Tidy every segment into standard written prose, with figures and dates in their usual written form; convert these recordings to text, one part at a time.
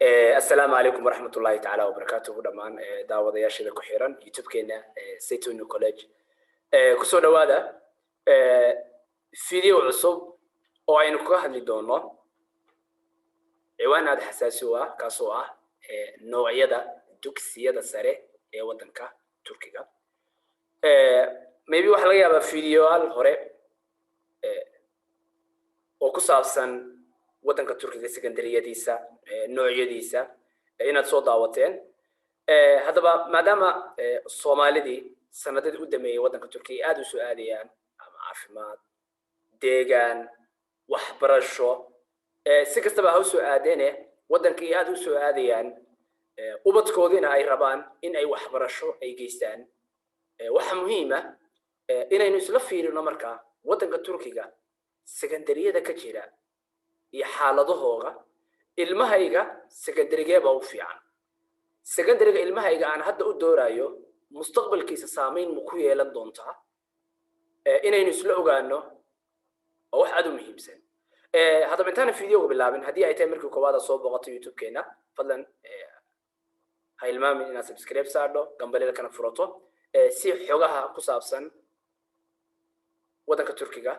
السلام عليكم ورحمة الله تعالى وبركاته دمان دعوة يا شيخ كحيران يوتيوب كنا سيتون كوليج كسر هذا فيديو عصب أو عينك هذي دونا عوان هذا حساسية كسوة نوعية ده دوكسية ده سريع وطنك تركيا maybe waxa laga yaabaa fiidiyoal hore oo ku saabsan wadanka Turkiga secondaryadiisa noocyadiisa inaad soo daawateen hadaba maadaama Soomaalidii sanadadii u dhameeyay wadanka Turkiga aad u soo aadayaan ama caafimaad deegaan waxbarasho si kastaba ha u soo aadeen wadankii aad u soo aadayaan ubadkoodina ay rabaan in ay waxbarasho ay geystaan waxa muhiim ah inaynu isla fiirino marka wadanka Turkiga secondaryada ka jira iyo xaaladahooda ilmahayga secondarygeeba u fiican secondaryga ilmahayga aan hadda u doorayo mustaqbalkiisa saameyn mu ku yeelan doontaa inaynu isla ogaano oo wax aad u muhiimsan hadaba intaan fiidiyoga bilaabin hadii ay tahay markii koowaad soo booqato YouTube-keena fadlan ha ilmaamin inaad subscribe saardo gambalada kana furato si xogaha ku saabsan wadanka Turkiga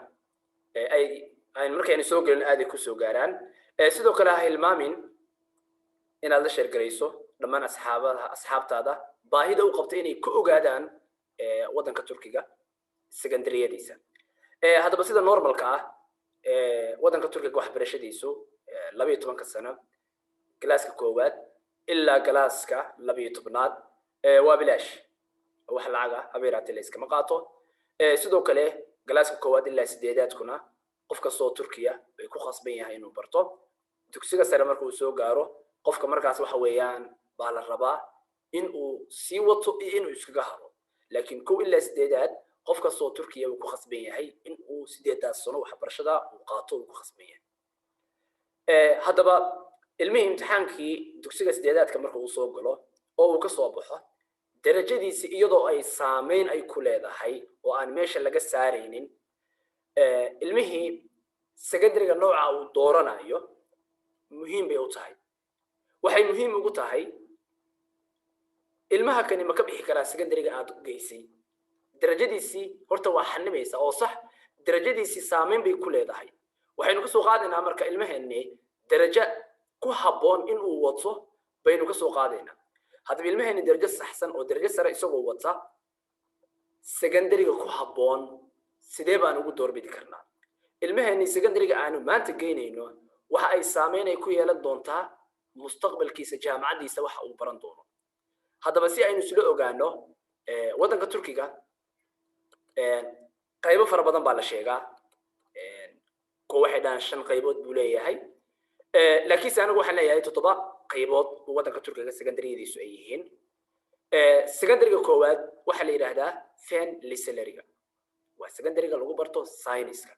ay markaynu soo galin aad ku soo gaaraan sidoo kale ha ilmaamin inaad la share gareyso dhamaan asxaabtaada baahida u qabtay inay ku ogaadaan wadanka Turkiga secondaryadiisa hadaba sida normalka ah wadanka Turkiga waxbarashadiisu 12 sano galaaska koowaad ilaa galaaska 12aad waa bilaash wax lacaga abeeraad la iska maqaato sidoo kale galaaska koowaad ilaa 8aad kuna qofka soo Turkiya ay ku khasban yahay inuu barto dugsiga sare markuu soo gaaro qofka markaas waxa weeyaan baa la rabaa in uu si wato inuu iskaga haro laakiin 1 ilaa 8aad qofka soo Turkiya uu ku khasban yahay in uu 8aad sano waxbarashada uu qaato uu ku khasban yahay hadaba ilmihi imtixaankii dugsiga 8aadka markuu uu soo galo oo uu ka soo baxo darajadiisa iyadoo ay saameyn ay ku leedahay oo aan meesha laga saareynin ilmihi secondary-ga nooca uu dooranayo muhiim bay u tahay waxay muhiim ugu tahay ilmaha kani ma ka bixi karaa secondary-ga aad u geysay darajadiisi horta waa xanimaysa oo sax darajadiisi saameyn bay ku leedahay waxaynu ka soo qaadaynaa marka ilmaheennii darajo ku haboon in uu wato baynu ka soo qaadaynaa hadaba ilmaheennii darajo saxsan oo darajo sare isagoo wata secondary-ga ku haboon sidee baan ugu doorbidi karnaa ilmaheennii secondary-ga aanu maanta geynayno waxa ay saameyn ay ku yeelan doontaa mustaqbalkiisa jaamacadiisa waxa uu baran doono hadaba si aynu isla ogaano wadanka Turkiga qaybo fara badan baa la sheegaa ko waxay dhaan 5 qaybood buu leeyahay laakiin anagu waxaan leeyahay 7 qaybood oo wadanka Turkiga secondary-diisu ay yihiin secondary-ga koowaad waxa la yiraahdaa fen liseleriga waa secondary-ga lagu barto science-ka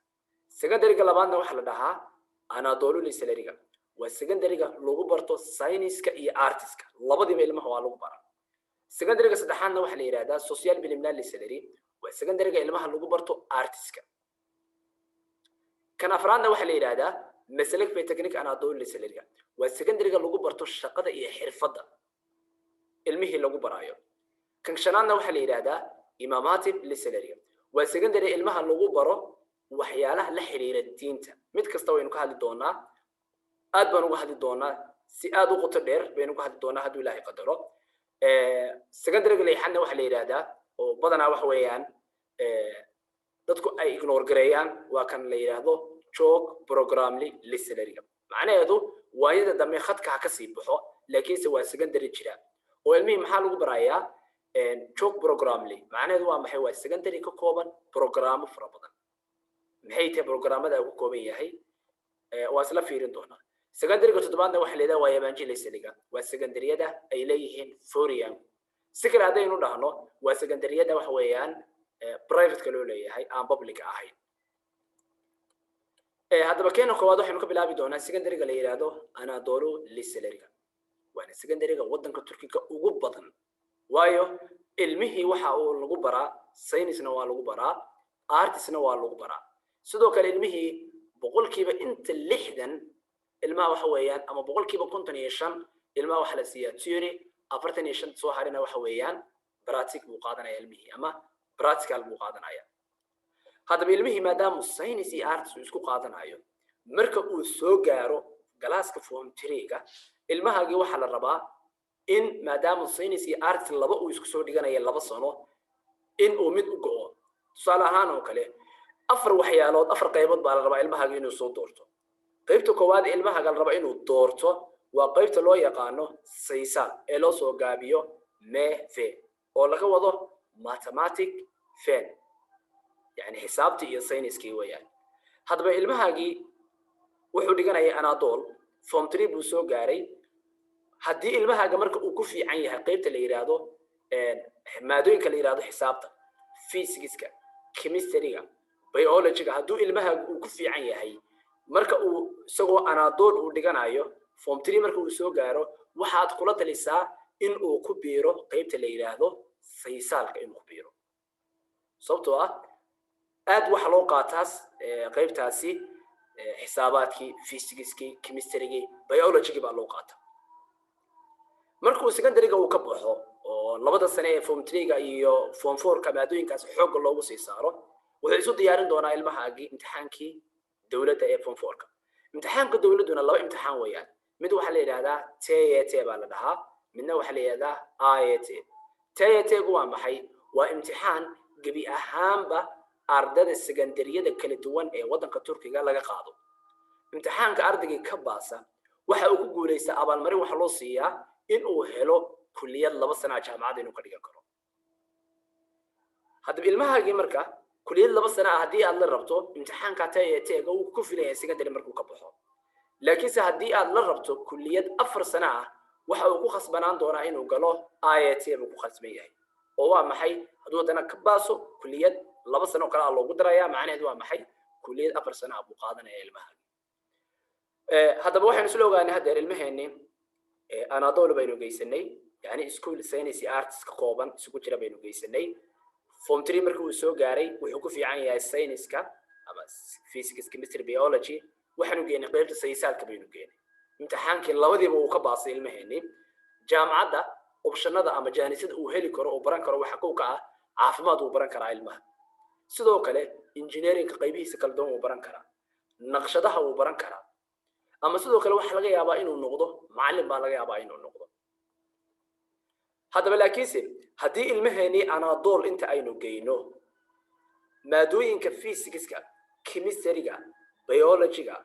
secondary-ga labaadna waxa la dhahaa anadolu liseleriga waa secondary-ga lagu barto science-ka iyo arts-ka labadiiba ilmaha waa lagu baraa secondary-ga saddexaadna waxa la yiraahdaa social bilimna liseleri waa secondary-ga ilmaha lagu barto arts-ka kan afraadna waxa la yiraahdaa masalak bay technique anadolu liseleriga waa secondary-ga lagu barto shaqada iyo xirfadda ilmihi lagu baraayo kan shanaadna waxa la yiraahdaa imamaati liseleriga waa secondary ilmaha lagu baro waxyaalaha la xiriira diinta mid kasta waynu ka hadli doonaa aad baan uga hadli doonaa si aad u qoto dheer baynu ka hadli doonaa haddii Ilaahay qadaro secondary-ga leexana waxa la yiraahdaa oo badanaa wax weeyaan dadku ay ignore gareeyaan waa kan la yiraahdo joog programly liseleriga macnaheedu waayada dambe khadka ka sii baxo laakiinse waa secondary jira oo ilmihi maxaa lagu barayaa joog programly macnaheedu waa maxay waa secondary ka kooban programo fara badan maxay tahay programada ugu kooban yahay waa isla fiirin doonaa secondary-ga toddobaadna waxa leedahay waa yabanji liseleriga waa secondary-yada ay leeyihiin foreign si kale hadaynu dhahno waa secondary-yada wax weeyaan private-ka loo leeyahay aan public ahayn hadaba keena koowaad waxaynu ka bilaabi doonaa secondary-ga la yiraahdo anadolu liseleriga waana secondary-ga wadanka Turkiga ugu badan waayo ilmihi waxa uu lagu baraa science-na waa lagu baraa arts-na waa lagu baraa sidoo kale ilmihi boqolkiiba inta 60 ilmaha waxa weeyaan ama boqolkiiba 55 ilmaha waxa la siiyaa theory 45 soo harina waxa weeyaan practice buu qaadanaya ilmihii ama practical buu qaadanaya haddaba ilmihii maadaama science iyo arts uu isku qaadanayo marka uu soo gaaro galaaska form 3ga ilmahaagii waxa la rabaa in maadaama science iyo arts laba uu isku soo dhiganayo 2 sano in uu mid u go'o tusaale ahaan oo kale afar waxyaalood afar qaybood baa la rabaa ilmahaagii inuu soo doorto qaybta koowaad ilmahaaga la rabaa inuu doorto waa qaybta loo yaqaano saysaal ee loo soo gaabiyo MEFE oo laga wado mathematic fen يعني حسابتي iyo sayniskii weeyaan hadaba ilmahaagii wuxuu dhiganaya anadol form 3 buu soo gaaray hadii ilmahaaga marka uu ku fiican yahay qaybta la yiraahdo maadooyinka la yiraahdo xisaabta physics-ka chemistry-ga biology-ga haduu ilmahaaga uu ku fiican yahay marka uu isagoo anadol uu dhiganayo form 3 marka uu soo gaaro waxaad kula talisaa in uu ku biiro qaybta la yiraahdo saysaalka inuu ku biiro sababtoo ah aad waxa loo qaataas qaybtaasi xisaabaadkii physics-kii chemistry-gii biology-gii baa loo qaata markuu secondary-ga uu ka baxo oo labada sano ee form 3-ga iyo form 4-ka maadooyinkaas xoog loogu sii saaro wuxuu isu diyaarin doonaa ilmahaagii imtixaankii dawladda ee form 4-ka imtixaanka dawladuna laba imtixaan weeyaan mid waxa la yiraahdaa TET baa la dhahaa midna waxa la yiraahdaa IET TET-gu waa maxay waa imtixaan gabi ahaanba ardada secondariyada kala duwan ee wadanka Turkiga laga qaado imtixaanka ardayga ka baasa waxa uu ku guuleysta abaalmarin waxa loo siiyaa in uu helo kulliyad 2 sano jaamacad inuu ka dhigan karo hadaba ilmahaagii marka kulliyad 2 sano hadii aad la rabto imtixaanka TET-ga uu ku filayaa secondary markuu ka baxo laakiin hadii aad la rabto kulliyad 4 sano waxa uu ku khasbanaan doonaa inuu galo IET uu ku khasban yahay oo waa maxay haduu dana ka baaso kulliyad 2 sano kala loogu darayaa macnaheedu waa maxay kulliyad 4 sano abu qaadanaya ilmaha hadaba waxaan isla ogaanay hadda ilmaheeni anadol baynu geysanay yani school science arts ka kooban isugu jira baynu geysanay form 3 markii uu soo gaaray wuxuu ku fiican yahay science-ka ama physics chemistry biology waxaanu geynay qaybta sayniska baynu geynay imtixaankii labadiiba uu ka baasay ilmaheeni jaamacadda optionada ama jaanisada uu heli karo oo baran karo waxa ka ah caafimaad uu baran karaa ilmaha sidoo kale engineering qaybihiisa kala duwan uu baran karaa naqshadaha uu baran karaa ama sidoo kale waxa laga yaabaa inuu noqdo macallin baa laga yaabaa inuu noqdo hadaba laakiinse hadii ilmaheeni anadol inta aynu geyno maadooyinka physics-ka chemistry-ga biology-ga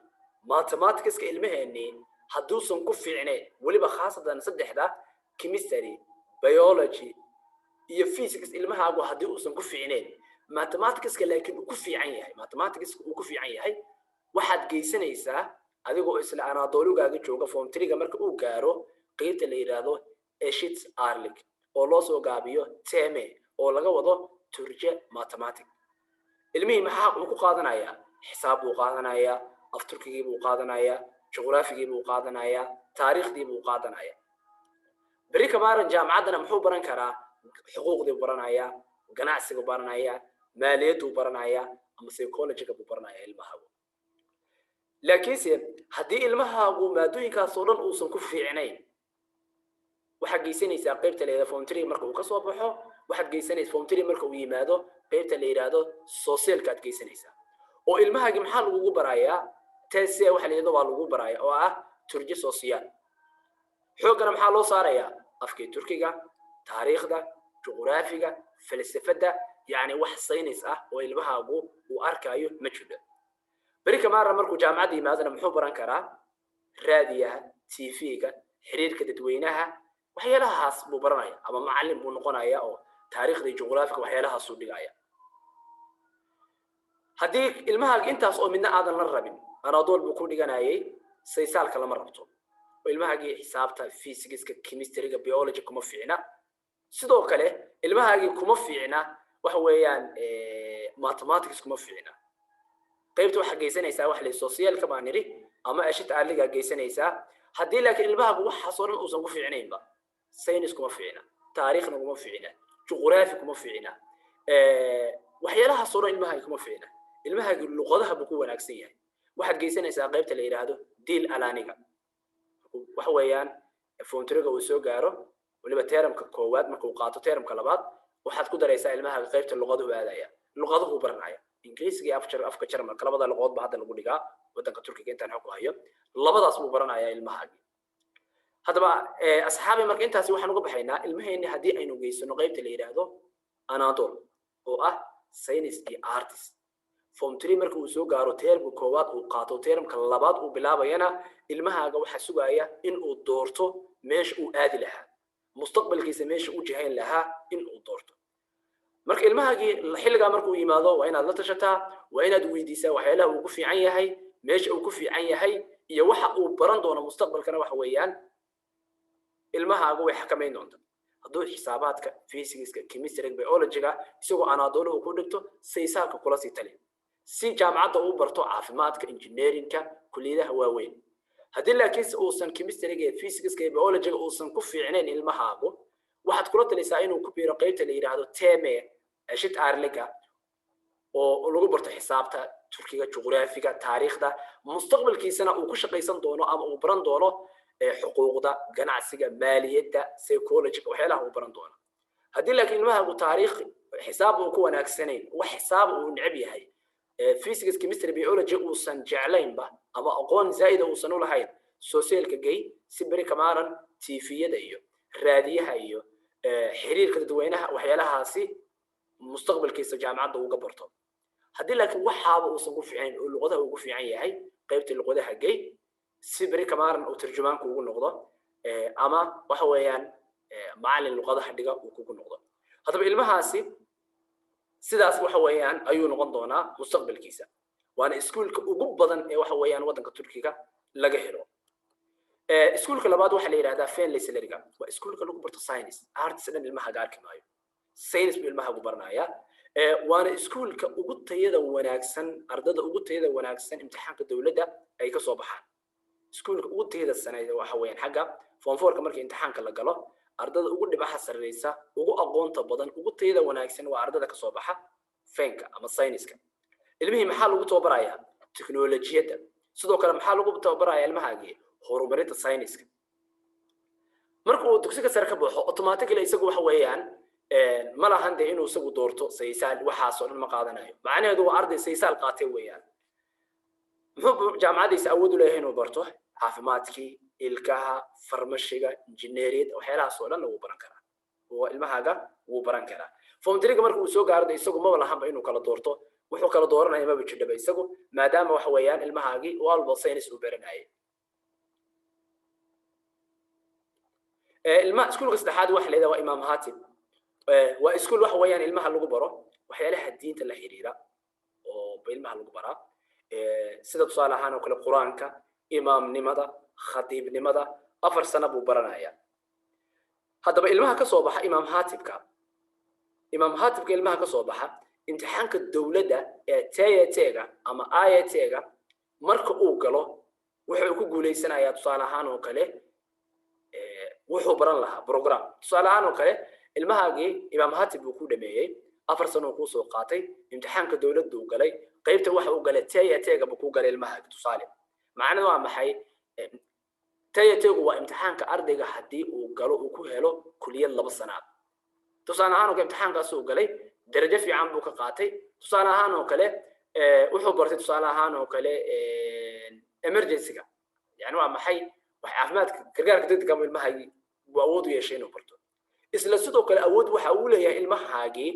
mathematics-ka ilmaheeni haduusan ku fiicneen waliba khaasatan saddexda chemistry biology iyo physics ilmahaagu hadii uusan ku fiicneen mathematics-ka laakiin uu ku fiican yahay mathematics-ka uu ku fiican yahay waxaad geysanaysaa adigoo isla anadolugaaga jooga form 3-ga marka uu gaaro qaybta la yiraahdo eschat arlig oo loo soo gaabiyo teme oo laga wado turje mathematics ilmihii maxaa uu ku qaadanayaa xisaab uu qaadanayaa af turkigii buu qaadanayaa juqraafigii buu qaadanayaa taariikhdii buu qaadanayaa bari kamaaran jaamacadana muxuu baran karaa xuquuqdii baranayaa ganacsiga baranayaa maaliyaddu baranayaa ama psychology-ga buu baranayaa ilmahaagu laakiinse hadii ilmahaagu maadooyinkaas oo dhan uusan ku fiicnayn waxa geysanaysaa qaybta la yiraahdo form 3 marka uu ka soo baxo waxa geysanaysaa form 3 marka uu yimaado qaybta la yiraahdo social-ka aad geysanaysaa oo ilmahaagi maxaa lagu barayaa tese waxa la yiraahdo waa lagu barayaa oo ah turji social xoogana maxaa loo saarayaa afkii turkiga taariikhda juqraafiga falsafada yani wax saynis ah oo ilmahaagu uu arkayo ma jiro bari kamaara markuu jaamacada yimaadana muxuu baran karaa raadiyaha TV-ga xiriirka dadweynaha waxyaalahaas buu baranaya ama macallin buu noqonaya oo taariikhda iyo juqraafiga waxyaalahaas uu dhigaya hadii ilmahaaga intaas oo midna aadan la rabin anadol buu ku dhiganayay saysaalka lama rabto oo ilmahaagii xisaabta physics-ka chemistry-ga biology kuma fiicna sidoo kale ilmahaagii kuma fiicna waxa weeyaan mathematics kuma fiicna qaybta waxa geysanaysaa wax la social-ka baan niri ama ashit aaliga geysanaysaa hadii laakiin ilmahaagu waxa soo dhan uusan ku fiicnaynba saynis kuma fiicna taariikhna kuma fiicna juqraafi kuma fiicna waxyaalaha soo dhan ilmahaagu kuma fiicna ilmahaagu luqadaha buu ku wanaagsan yahay waxaad geysanaysaa qaybta la yiraahdo dil alaaniga waxa weeyaan form 3 uu soo gaaro waliba termka koowaad markuu qaato termka labaad waxaad ku daraysaa ilmaha qaybta luqaduhu aadaya luqaduhu baranaya ingiriisiga iyo afka Jarmalka labada luqadood baa hadda lagu dhigaa wadanka Turkiga intaan xog ku hayo labadaas buu baranaya ilmaha hadaba asxaabi marka intaas waxaan uga baxaynaa ilmaheena hadii aynu geysano qaybta la yiraahdo Anadol oo ah science iyo arts form 3 marka uu soo gaaro termka koowaad uu qaato termka labaad uu bilaabayana ilmahaaga waxa sugaya in uu doorto meesha uu aadi lahaa mustaqbalkiisa meesha uu jahayn lahaa in uu doorto marka ilmahaagi xilliga markuu yimaado waa inaad la tashataa waa inaad weydiisaa waxyaalaha uu ku fiican yahay meesha uu ku fiican yahay iyo waxa uu baran doono mustaqbalkana wax weeyaan ilmahaagu way xakameyn doontaa hadduu xisaabaadka physics chemistry biology isagoo Anadol uu ku dhigto sayniska kula sii tali si jaamacadda uu barto caafimaadka engineeringka kulliyadaha waaweyn haddii laakiin uusan chemistry physics biology uusan ku fiicnayn ilmahaagu waxaad kula talisaa inuu ku biiro qaybta la yiraahdo teme ashit arliga oo lagu barto xisaabta Turkiga juqraafiga taariikhda mustaqbalkiisana uu ku shaqeysan doono ama uu baran doono xuquuqda ganacsiga maaliyadda psychology waxyaalaha uu baran doono haddii laakiin ilmahaagu taariikh xisaab uu ku wanaagsanayn wax xisaab uu necab yahay physics chemistry biology uusan jeclaynba ama aqoon zaa'ida uusan u lahayn socialka gay si bari kamaaran tifiyada iyo raadiyaha iyo xiriirka dadweynaha waxyaalahaasi mustaqbalkiisa jaamacadda uu ka barto haddii laakiin waxaaba uusan ku fiicnayn oo luqadaha ugu fiican yahay qaybta luqadaha gay si bari kamaaran uu tarjumaanku ugu noqdo ama waxa weeyaan macallin luqadaha dhiga uu kugu noqdo hadaba ilmahaasi sidaas waxa weeyaan ayuu noqon doonaa mustaqbalkiisa waana iskuulka ugu badan ee waxa weeyaan wadanka Turkiga laga helo iskuulka labaad waxa la yiraahdaa Fenley Saleriga waa iskuulka lagu barto science arts dhan ilmaha gaarka maayo science ilmaha ugu baranaya waana iskuulka ugu tayada wanaagsan ardada ugu tayada wanaagsan imtixaanka dawladda ay ka soo baxaan iskuulka ugu tayada sanadda waxa weeyaan xagga form 4 markii imtixaanka la galo ardada ugu dhibaxa sareysa ugu aqoonta badan ugu tayada wanaagsan waa ardada ka soo baxa fenka ama science-ka ilmihii maxaa lagu tababarayaa teknoolajiyada sidoo kale maxaa lagu tababarayaa ilmahaagii horumarinta science-ka markuu dugsiga sare ka baxo automatically isagu waxa weeyaan ma lahan de inuu isagu doorto saynisaal waxa soo dhan ma qaadanayo macnaheedu waa arday saynisaal qaatay weeyaan muxuu jaamacadiisa awood u leeyahay inuu barto caafimaadkii ilkaha farmashiga engineering waxyaalahaas oo dhan lagu baran karaa oo ilmahaaga wuu baran karaa form 3 markuu soo gaaro isagu ma lahanba inuu kala doorto wuxuu kala dooranaya ma bijidaba isagu maadaama waxa weeyaan ilmahaagii walba science uu baranayay ilmaha iskuulka saddexaad waxa la yiraahdaa Imaam Hatib waa iskuul waxa weeyaan ilmaha lagu baro waxyaalaha diinta la xiriira oo ilmaha lagu baraa sida tusaale ahaan oo kale quraanka imaamnimada khatiibnimada 4 sano buu baranaya hadaba ilmaha ka soo baxa Imaam Hatibka ilmaha ka soo baxa imtixaanka dawladda ee TYT-ga ama IIT-ga marka uu galo wuxuu ku guuleysanayaa tusaale ahaan oo kale wuxuu baran lahaa program tusaale ahaan oo kale ilmahaagii Imaam Hatib uu ku dhameeyay 4 sano ku soo qaatay imtixaanka dawladda uu galay qaybta waxa uu galay TYT-ga buu ku galay ilmahaagii tusaale macnaheedu waa maxay TYT-gu waa imtixaanka ardayga hadii uu galo uu ku helo kulliyad 2 sano tusaale ahaan oo imtixaankaas uu galay darajo fiican buu ka qaatay tusaale ahaan oo kale wuxuu bartay tusaale ahaan oo kale emergency-ga yani waa maxay wax caafimaadka gargaarka degdega ah ilmahaagii waa awood u yeeshay inuu barto isla sidoo kale awood waxa uu leeyahay ilmahaagii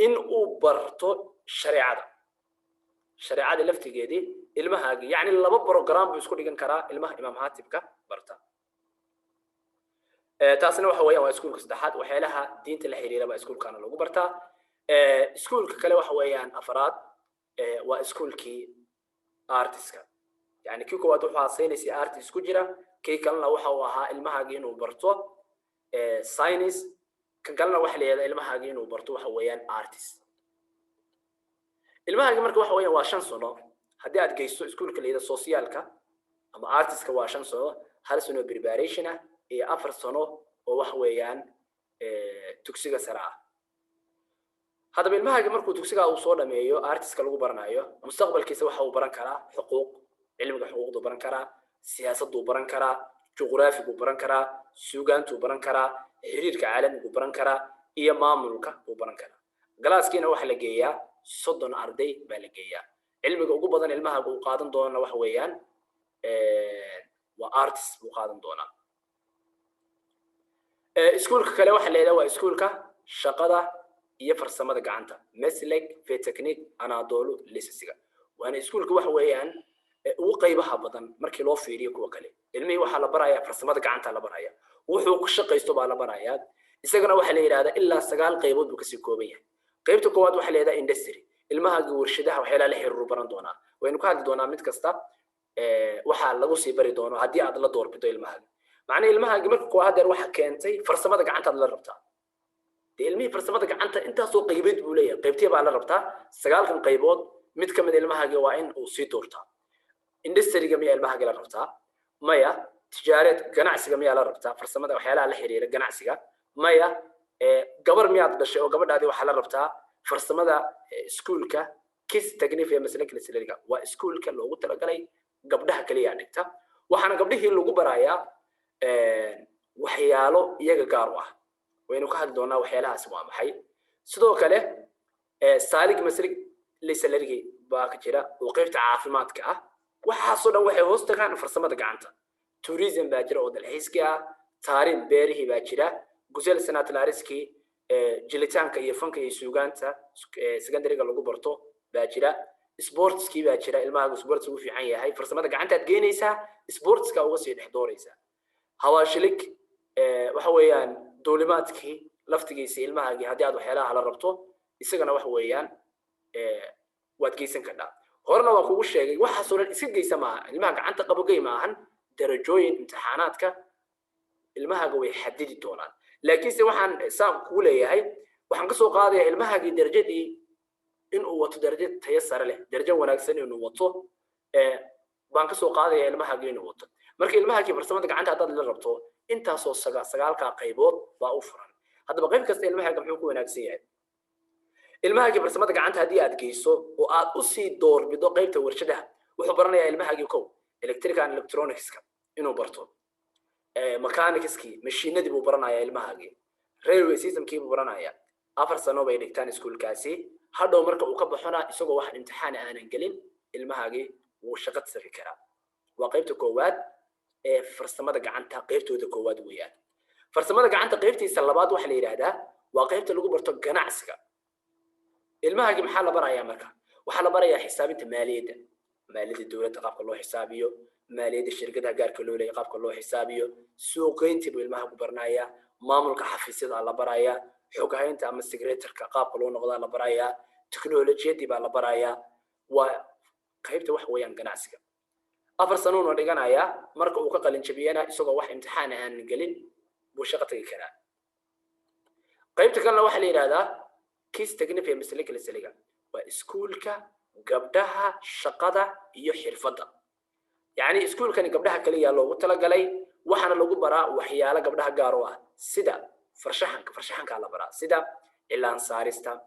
in uu barto shariicada laftigeedii ilmahaagii yani 2 program buu isku dhigan karaa ilmaha Imaam Hatibka barta taasna waxa weeyaan waa iskuulka saddexaad waxyaalaha diinta la xiriira waa iskuulkana lagu bartaa iskuulka kale waxa weeyaan afraad waa iskuulkii artiska yani kii koowaad wuxuu aasaynaysay artist ku jira kii kalena waxa uu ahaa ilmahaagii inuu barto science kan kalena waxa leeyahay ilmahaagii inuu barto waxa weeyaan artist ilmahaagii marka waxa weeyaan waa 5 sano haddii aad geysto iskuulka leeyahay socialka ama artistka waa 5 sano 1 sano preparation iyo 4 sano oo wax weeyaan dugsiga sare ah hadaba ilmahaagii markuu dugsiga uu soo dhameeyo artistka lagu baranayo mustaqbalkiisa waxa uu baran karaa xuquuq cilmiga xuquuqda baran karaa siyaasaddu baran karaa juqraafigu baran karaa suugaantu baran karaa xiriirka caalamiga baran karaa iyo maamulka uu baran karaa galaaskiina waxa la geeyaa 30 arday baa la geeyaa cilmiga ugu badan ilmaha uu qaadan doona wax weeyaan waa arts uu qaadan doona iskuulka kale waxa la yiraahdaa waa iskuulka shaqada iyo farsamada gacanta meslek technique anadolu lisasiga waana iskuulka wax weeyaan ugu qaybaha badan markii loo fiiriyo kuwa kale ilmihi waxa la barayaa farsamada gacanta la barayaa wuxuu ku shaqeysto baa la barayaa isagana waxa la yiraahdaa ilaa 9 qaybood uu ka sii kooban yahay qaybta koowaad waxa la yiraahdaa industry ilmaha warshadaha waxyaalaha la xiriir baran doona waynu ka hadli doonaa mid kasta waxa lagu sii bari doono hadii aad la doorbido ilmaha macna ilmaha marka koowaad deer waxa keentay farsamada gacanta la rabtaa ilmihi farsamada gacanta intaas oo qaybood buu leeyahay qaybtii baa la rabtaa 9 qaybood mid kamid ilmaha waa in uu sii doortaa industry-ga miyaa ilmaha la rabtaa maya tijaarad ganacsiga miyaa la rabtaa farsamada waxyaalaha la xiriira ganacsiga maya gabar miyaad dhashay oo gabadhaadi waxa la rabtaa farsamada iskuulka kis technique iyo maslak lisaliga waa iskuulka loogu talagalay gabdhaha kaliya dhigta waxaana gabdhihii lagu barayaa waxyaalo iyaga gaar ah waynu ka hadli doonaa waxyaalahaas waa maxay sidoo kale saalig maslak lisaliga baa ka jira oo qaybta caafimaadka ah waxaasoo dhan waxay hoos tagaan farsamada gacanta tourism baa jira oo dalxiiska ah taariikh beerihi baa jira gusel sanad laariski jilitaanka iyo fanka iyo suugaanta secondary-ga lagu barto baa jira sportski baa jira ilmaha sports ugu fiican yahay farsamada gacanta aad geenaysaa sportska uga sii dhex dooraysaa hawaashilik waxa weeyaan duulimaadkii laftigiisa ilmaha hadii aad waxyaalaha la rabto isagana wax weeyaan waad geysan kartaa horna waa kugu sheegay waxa soo dhan iska geysa ma ilmaha gacanta qabogay ma ahan darajooyin imtixaanaadka ilmaha way xadidi doonaan laakiin waxaan saaq ku leeyahay waxaan ka soo qaadayaa ilmaha darajadii in uu wato darajad tayo sare leh darajo wanaagsan inuu wato baan ka soo qaadayaa ilmaha inuu wato marka ilmaha farsamada gacanta hadaad la rabto intaasoo 9 qaybood baa u furan hadaba qayb kasta ilmaha muxuu ku wanaagsan yahay ilmaha farsamada gacanta hadii aad geyso oo aad u sii doorbido qaybta warshadaha wuxuu baranayaa ilmaha kow electrical and electronics inuu barto mechanicski machiinadii buu baranayaa ilmaha railway systemkii buu baranayaa 4 sano bay dhigtaan iskuulkaasi hadhow marka uu ka baxona isagoo wax imtixaan aanan gelin ilmaha wuu shaqo safi karaa waa qaybta koowaad farsamada gacanta qaybtooda koowaad weeyaan farsamada gacanta qaybtiisa labaad waxa la yiraahdaa waa qaybta lagu barto ganacsiga ilmaha maxaa la barayaa marka waxa la barayaa xisaabinta maaliyadda dawladda qaabka loo xisaabiyo maaliyadda shirkadaha gaarka loo leeyahay qaabka loo xisaabiyo suuqeynta buu ilmaha ku baranayaa maamulka xafiisyada la barayaa xogahaynta ama secretary-ka qaabka loo noqdo la barayaa teknoolajiyadii baa la barayaa waa qaybta wax weeyaan ganacsiga 4 sano oo dhiganaya marka uu ka qalin jabiyana isagoo wax imtixaan aan gelin buu shaqo tagi karaa qaybta kalena waxa la yiraahdaa kis technique iyo maslak lisaliga waa iskuulka gabdhaha shaqada iyo xirfadda يعني اسكول كان قبلها كليا لو قلت لك علي وحنا لو برا وحياله قبلها قاروها سدا فرشحنك على برا سدا إلا أنصارستا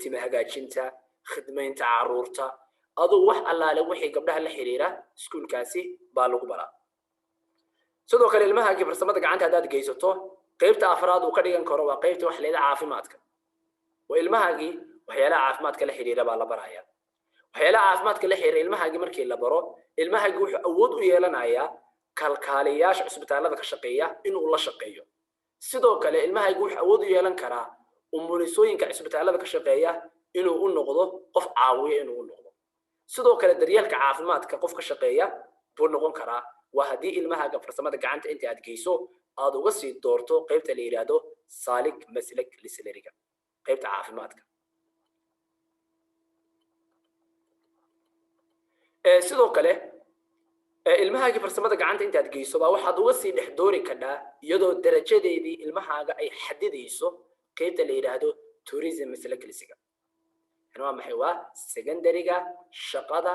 تيم هجاجنتا خدمين تعرورتا أضو وح الله لو وحي قبلها الحريرة اسكول كاسي بالو برا سدوا كل المها كيف رسمتك عنها داد جيزته قيبت أفراد وكريان كروا قيبت وحليل عافماتك والمها جي وحياله عافماتك الحريرة بالو برايا وحياله عافماتك الحريرة المها جي مركي لبرو ilmaha wuxuu awood u yeelanayaa kalkaaliyaasha isbitaalada ka shaqeeya inuu la shaqeeyo sidoo kale ilmaha wuxuu awood u yeelan karaa umulisooyinka isbitaalada ka shaqeeya inuu u noqdo qof caawiye inuu u noqdo sidoo kale daryeelka caafimaadka qof ka shaqeeya buu noqon karaa waa hadii ilmaha farsamada gacanta inta aad geyso aad uga sii doorto qaybta la yiraahdo saalig maslak lisaliga qaybta caafimaadka sidoo kale ilmaha farsamada gacanta inta aad geyso baa waxaad uga sii dhex doori kadhaa iyadoo darajadeedii ilmahaaga ay xadidayso qaybta la yiraahdo tourism maslak lisiga يعني ما محوا secondary-ga shaqada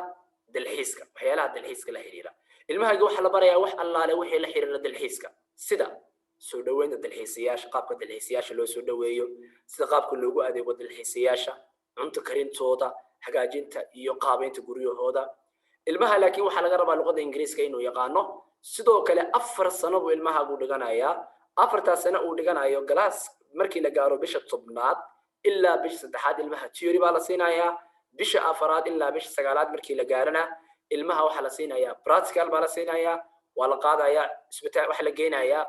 dalxiiska waxyaalaha dalxiiska la xiriira ilmaha waxa la barayaa wax allaale wixii la xiriira dalxiiska sida soo dhaweynta dalxiisayaasha qaabka dalxiisayaasha loo soo dhaweeyo sida qaabka loogu adeego dalxiisayaasha cunto karintooda hagaajinta iyo qaabaynta guryahooda ilmaha laakiin waxa laga rabaa luqadda ingiriiska inuu yaqaano sidoo kale 4 sano buu ilmahaagu dhiganayaa 4 sano uu dhiganayo galaas markii la gaaro bisha 10aad ilaa bisha 3aad ilmaha theory baa la siinayaa bisha 4aad ilaa bisha 9aad markii la gaarana ilmaha waxa la siinayaa practical baa la siinayaa waa la qaadayaa isbitaal waxa la geenayaa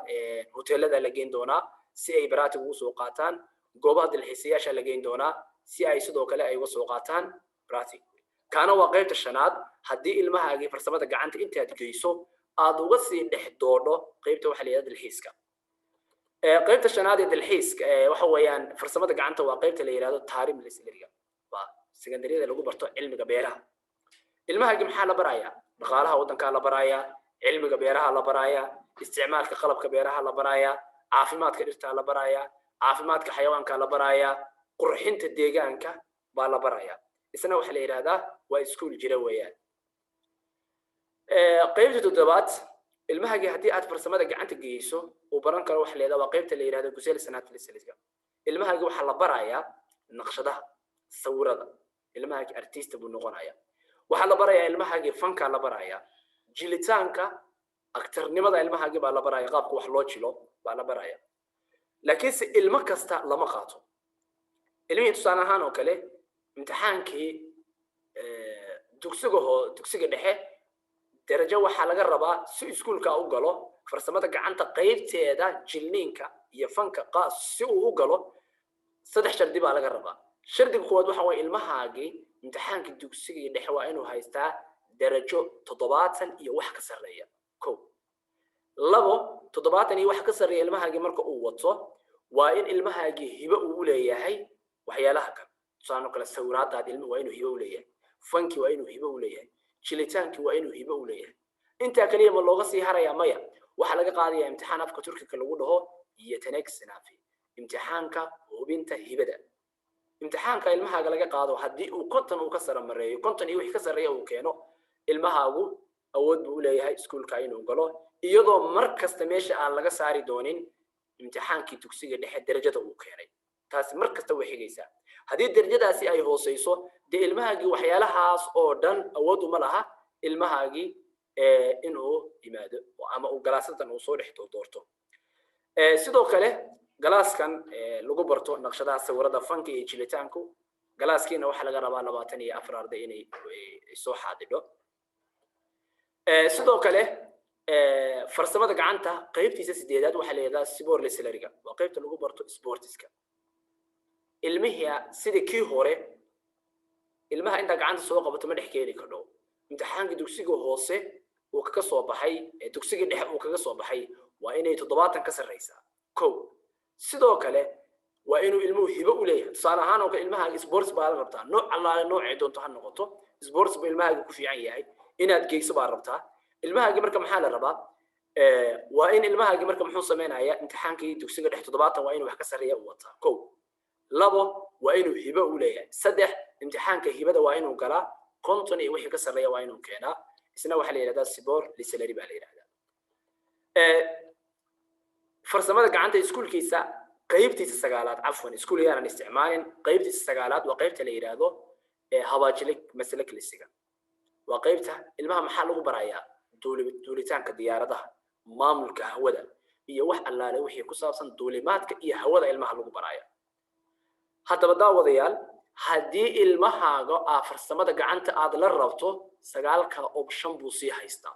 hoteelada la geen doonaa si ay practical ugu soo qaataan goobaha dalxiisayaasha la geen doonaa si ay sidoo kale ay uga soo qaataan practical kaana waa qaybta shanaad haddii ilmahaagi farsamada gacanta intaad geyso aad uga sii dhex doodho qaybta waxa la yiraahdo dalxiiska qaybta shanaad ee dalxiiska waxa weeyaan farsamada gacanta waa qaybta la yiraahdo taarim lisliga waa secondaryada lagu barto cilmiga beeraha ilmahaagi maxaa la barayaa dhaqaalaha wadanka la barayaa cilmiga beeraha la barayaa isticmaalka qalabka beeraha la barayaa caafimaadka dhirta la barayaa caafimaadka xayawaanka la barayaa qurxinta deegaanka baa la barayaa isna waxa la yiraahdaa waa iskuul jira weeyaan qaybta toddobaad ilmahaagi haddii aad farsamada gacanta geyso oo baran karo waxa leedahay waa qaybta la yiraahdo guseel sanaad lisliga ilmahaagi waxa la barayaa naqshadaha sawirada ilmahaagi artist buu noqonayaa waxa la barayaa ilmahaagi fanka la barayaa jilitaanka aktarnimada ilmahaagi baa la barayaa qaabka wax loo jilo baa la barayaa laakiin si ilmo kasta lama qaato ilmihi tusaale ahaan oo kale imtixaankii dugsiga dhexe darajo waxa laga rabaa si iskuulka u galo farsamada gacanta qaybteeda jilniinka iyo fanka qaas si uu u galo 3 shardi baa laga rabaa shardiga koowaad waxa way ilmahaagi imtixaanka dugsiga dhexe waa inuu haystaa darajo 70 iyo wax ka sareeya ko labo 70 iyo wax ka sareeya ilmahaagi marka uu wato waa in ilmahaagi hibo uu leeyahay waxyaalaha kale tusaale kale sawiraadaad ilmuhu waa inuu hibo u leeyahay fanki waa inuu hibo u leeyahay jilitaanki waa inuu hibo u leeyahay inta kaliya ma looga sii haraya maya waxa laga qaadayaa imtixaan afka turkiga lagu dhaho iyo taneegsanafi imtixaanka hubinta hibada imtixaanka ilmahaaga laga qaado haddii uu konton uu ka sara mareeyo konton iyo wixii ka sareeya uu keeno ilmahaagu awood buu leeyahay iskuulka inuu galo iyadoo mar kasta meesha aan laga saari doonin imtixaankii dugsiga dhexe darajada uu keenay taas mar kasta way xigaysaa haddii darajadaasi ay hooseyso de ilmahaagi waxyaalahaas oo dhan awood uma laha ilmahaagi inuu yimaado ama uu galaasadan uu soo dhex doorto sidoo kale galaaskan lagu barto naqshadaha sawirada fanka iyo jilitaanku galaaskiina waxa laga rabaa 24 arday inay soo xaadidho sidoo kale farsamada gacanta qaybtiisa 8aad waxa la yiraahdaa sport lisleriga waa qaybta lagu barto sportiska ilmihiya sida kii hore ilmaha inta gacanta soo qabato ma dhex keeni karo imtixaanka dugsiga hoose uu kaga soo baxay dugsiga dhexe uu kaga soo baxay waa inay 70 ka sareysaa ko sidoo kale waa inuu ilmuhu hibo u leeyahay tusaale ahaan oo ilmaha sports baa la rabtaa nooc allaale noocay doonto ha noqoto sports baa ilmaha ku fiican yahay inaad geyso baa rabtaa ilmaha marka maxaa la rabaa waa in ilmaha marka muxuu sameeynaya imtixaankii dugsiga dhexe 70 waa inuu wax ka sareeyo u wataa ko labo waa inuu hibo u leeyahay saddex imtixaanka hibada waa inuu galaa konton iyo wixii ka sareeya waa inuu keenaa isna waxa la yiraahdaa sport lisleri baa la yiraahdaa farsamada gacanta iskuulkiisa qaybtiisa 9aad afwan iskuul yaan isticmaalin qaybtiisa 9aad waa qaybta la yiraahdo hawaajilik masalak lisiga waa qaybta ilmaha maxaa lagu barayaa duulitaanka diyaaradaha maamulka hawada iyo wax allaale wixii ku saabsan duulimaadka iyo hawada ilmaha lagu barayaa haddaba daawadayaal haddii ilmahaaga farsamada gacanta aad la rabto 9 option buu sii haystaa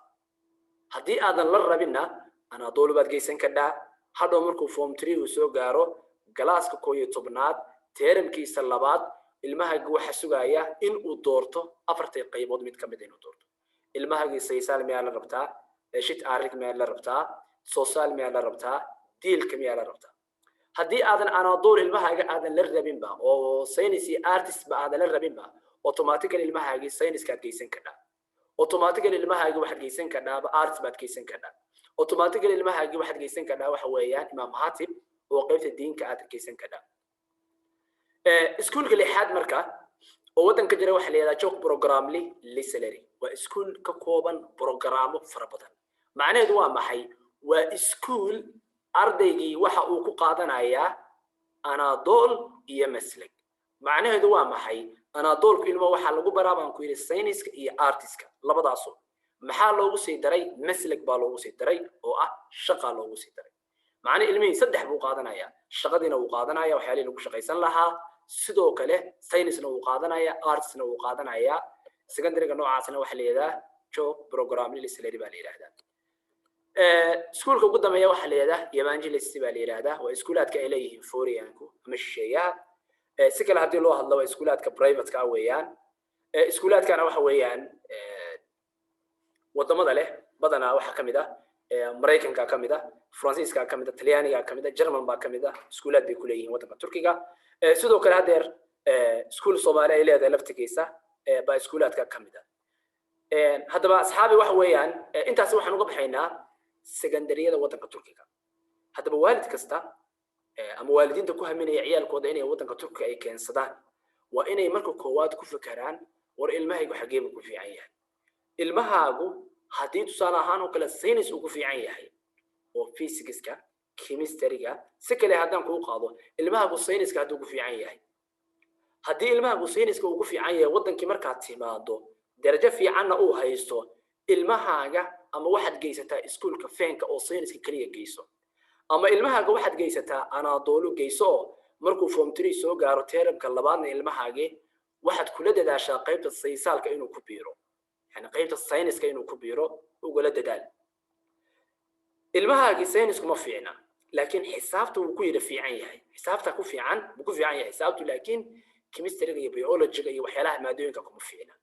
haddii aadan la rabina ana doolibaad geysan kadhaa hadhow markuu form 3 uu soo gaaro galaaska 11aad teeramkiisa labaad ilmahaaga waxa sugaya in uu doorto 4 qaybood mid kamid inuu doorto ilmahaaga saysaal miyaa la rabtaa shit aarig miyaa la rabtaa social miyaa la rabtaa diilka miyaa la rabtaa haddii aadan anadool ilmahaaga aadan la rabin ba oo science artist ba aadan la rabin ba automatically ilmahaaga science ka geysan kadhaa automatically ilmahaaga waxaad geysan kadhaa arts baad geysan kadhaa automatically ilmahaaga waxaad geysan kadhaa waxa weeyaan imaam hatib oo qaybta diinka aad geysan kadhaa iskuulka lixaad marka oo wadanka jira waxa la yiraahdaa joog program lisleri waa iskuul ka kooban programo fara badan macnaheedu waa maxay waa iskuul ardaygii waxa uu ku qaadanayaa anadol iyo maslak macnaheedu waa maxay anadolku ilmo waxa lagu baraa baan ku yiri science iyo artiska labadaas maxaa loogu sii daray maslak baa loogu sii daray oo ah shaqa loogu sii daray macna ilmihii saddex buu qaadanaya shaqadiina uu qaadanaya waxyaalihii lagu shaqaysan lahaa sidoo kale saynisna uu qaadanaya artsna uu qaadanaya secondaryga noocaasna waxa la yiraahdaa job program lislary baa la yiraahdaa iskuulka ugu dambeeya waxa la yiraahdaa evangelist baa la yiraahdaa waa iskuulaadka ay leeyihiin fooriyaanku ama shisheeyaha si kale haddii loo hadlo waa iskuulaadka private-ka weeyaan iskuulaadkana waxa weeyaan wadamada leh badanaa waxa kamid ah Mareykanka kamid ah Faransiiska kamid ah Talyaaniga kamid ah German baa kamid ah iskuulaad bay ku leeyihiin wadanka Turkiga sidoo kale hadeer iskuul Soomaali ay leedahay laftigiisa baa iskuulaadka kamid ah haddaba asxaabi waxa weeyaan intaas waxaan uga baxaynaa secondaryada wadanka Turkiga haddaba waalid kasta ama waalidiinta ku haminaya ciyaalkooda inay wadanka Turkiga ay keensadaan waa inay marka koowaad ku fakaraan war ilmahaygu xagee buu ku fiican yahay ilmahaagu haddii tusaale ahaan oo kale saynis uu ku fiican yahay oo physics-ka chemistry-ga si kale haddaan kuu qaado ilmahaagu sayniska hadduu ku fiican yahay haddii ilmahaagu sayniska uu ku fiican yahay wadankii markaad timaado darajo fiicanna uu haysto ilmahaaga ama waxaad geysataa iskuulka feenka oo sayniska kaliya geyso ama ilmahaaga waxaad geysataa Anadolu geyso markuu form 3 soo gaaro termka labaadna ilmahaagi waxaad kula dadaashaa qaybta sayniska inuu ku biiro يعني قيمة الساينس كأنه كبيره وقول دال المها ساينس كم فينا لكن حسابته كوي في عينه حسابته كوفي عن بكوفي عن حسابته لكن كيمستري بيولوجي وحيلها مادوين كم فينا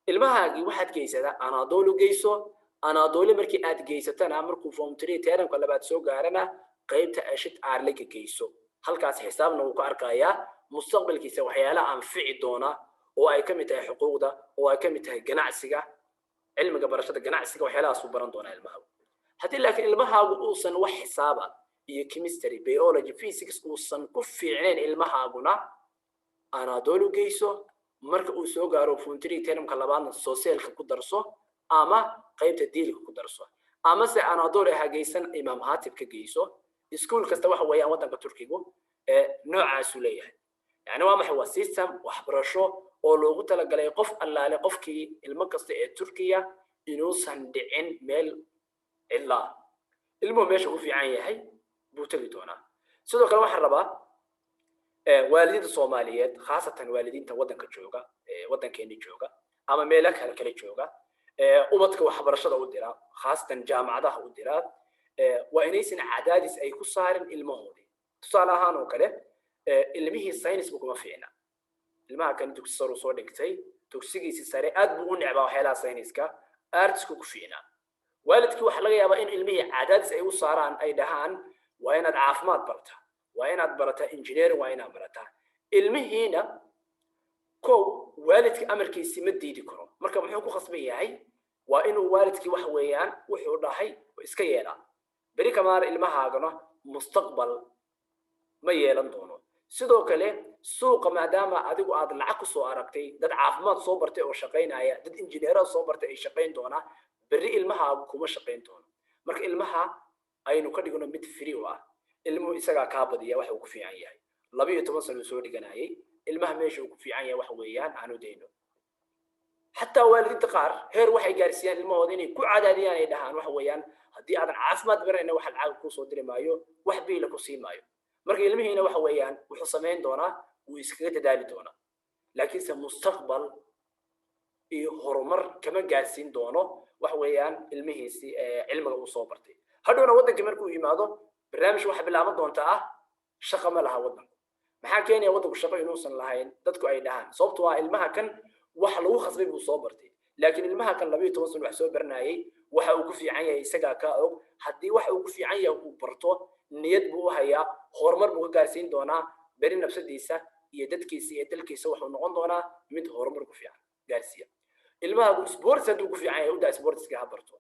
المها واحد جيسة أنا دولو جيسو أنا دولي مركي أد جيسة أنا مركو فوم تري تيرن كلا بعد سو قارنا قيمة أشد أرلك جيسو هل كاس حسابنا وكأركايا مستقبل كيسة وحيلها عن فعل دونا oo ay kamid tahay xuquuqda oo ay kamid tahay ganacsiga cilmiga barashada ganacsiga waxyaalahaas uu baran doona ilmaha hadii laakiin ilmahaagu uusan wax xisaaba iyo chemistry biology physics uusan ku fiicneen ilmahaaguna Anadolu geyso marka uu soo gaaro form 3 termka labaadna socialka ku darso ama qaybta diilka ku darso ama se Anadolu ha geysan Imam Hatib ka geyso iskuul kasta waxa weeyaan wadanka Turkiga noocaas uu leeyahay yani waa maxay waa system waxbarasho oo loogu talagalay qof allaale qofkii ilmo kasta ee Turkiya inuu san dhicin meel ilaa ilmo meesha ku fiican yahay buu tagi doonaa sidoo kale waxaan rabaa waalidiinta Soomaaliyeed khaasatan waalidiinta wadanka jooga wadankeena jooga ama meel kale jooga ubadka waxbarashada u dira khaasatan jaamacadaha u dira waa inaysan cadaadis ay ku saarin ilmahoodii tusaale ahaan oo kale ilmihii saynis buu kuma fiicna ilmaha kan dugsi sare soo dhigtay dugsigiisa sare aad buu u necbaa waxyaalaha sayniska artsku ku fiicna waalidkii waxa laga yaabaa in ilmihii cadaadis ay u saaraan ay dhahaan waa inaad caafimaad barata waa inaad barata engineering waa inaad barata ilmihiina ko waalidkii amarkiisa ma diidi karo marka muxuu ku khasban yahay waa inuu waalidkii wax weeyaan wuxuu dhahay iska yeelaa bari kamaar ilmahaagana mustaqbal ma yeelan doono sidoo kale suuqa maadaama adigu aad lacag ku soo aragtay dad caafimaad soo bartay oo shaqeynaya dad injineero soo bartay ay shaqeyn doona bari ilmahaagu kuma shaqeyn doono marka ilmaha aynu ka dhigno mid free ah ilmuhu isaga ka badiya waxa uu ku fiican yahay 12 sano soo dhiganayay ilmaha meesha uu ku fiican yahay wax weeyaan aanu deeyno حتى والدين قار هير waxay gaarsiiyaan ilmahooda inay ku cadaadiyaan ay dhahaan wax weeyaan hadii aadan caafimaad barayna wax lacag ku soo dirimaayo wax biil ku siimayo marka ilmihiina wax weeyaan wuxuu sameyn doonaa uu iskaga dadaali doonaa laakiin se mustaqbal iyo horumar kama gaarsiin doono wax weeyaan ilmihiisi cilmiga uu soo bartay hadhoona wadanka markuu yimaado barnaamij waxa bilaaban doonta ah shaqo ma laha wadanka maxaa keenaya wadanku shaqo inuusan lahayn dadku ay dhahaan sababtoo ah ilmaha kan wax lagu khasbay buu soo bartay laakiin ilmaha kan 12 sano wax soo barnaayay waxa uu ku fiican yahay isaga ka og hadii wax uu ku fiican yahay uu barto niyad buu hayaa horumar buu gaarsiin doonaa bari nafsadiisa iyo dadkiisa iyo dalkiisa wuxuu noqon doonaa mid horumar ku fiican gaarsiya ilmaha sports haduu ku fiican yahay u daa sportska ha barto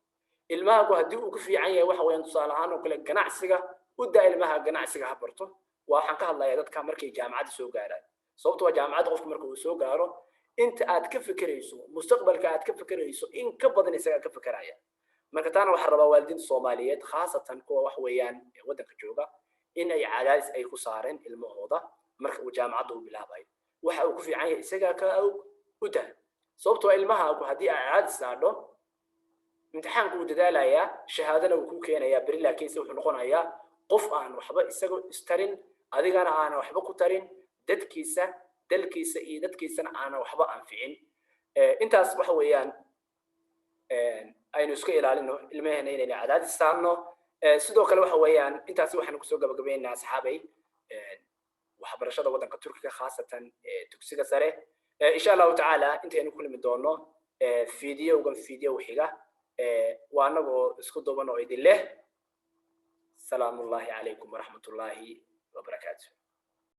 ilmaha hadii uu ku fiican yahay waxa weeyaan tusaale ahaan oo kale ganacsiga u daa ilmaha ganacsiga ha barto waxaan ka hadlayaa dadka markay jaamacad soo gaaraan sababtoo jaamacad qofku markuu uu soo gaaro inta aad ka fikirayso mustaqbalka aad ka fikirayso in ka badan isaga ka fikiraya marka taana waxa rabaa waalidiinta Soomaaliyeed khaasatan kuwa wax weeyaan wadanka jooga in ay cadaadis ay ku saareen ilmahooda marka uu jaamacad u bilaabay waxa uu ku fiican yahay isaga ka u daa sababtoo ilmaha hadii ay cadaadis saaro imtixaanku uu dadaalayaa shahaadana uu ku keenayaa beri laakiinse wuxuu noqonayaa qof aan waxba isaga istarin adigana aan waxba ku tarin dadkiisa dalkiisa iyo dadkiisana aan waxba anficin intaas waxa weeyaan aynu iska ilaalino ilmaheena inayna cadaadis saarno sidoo kale waxa weeyaan intaas waxaan kusoo gabagabaynaynaa asxaabay waxbarashada waddanka Turkiga khaasatan dugsiga sare insha Allah ta'ala intaynu kulmi doono fiidiyowgan xiga waanagoo isku duuban oo idin leh salaamu alaykum wa rahmatullahi wa barakatuh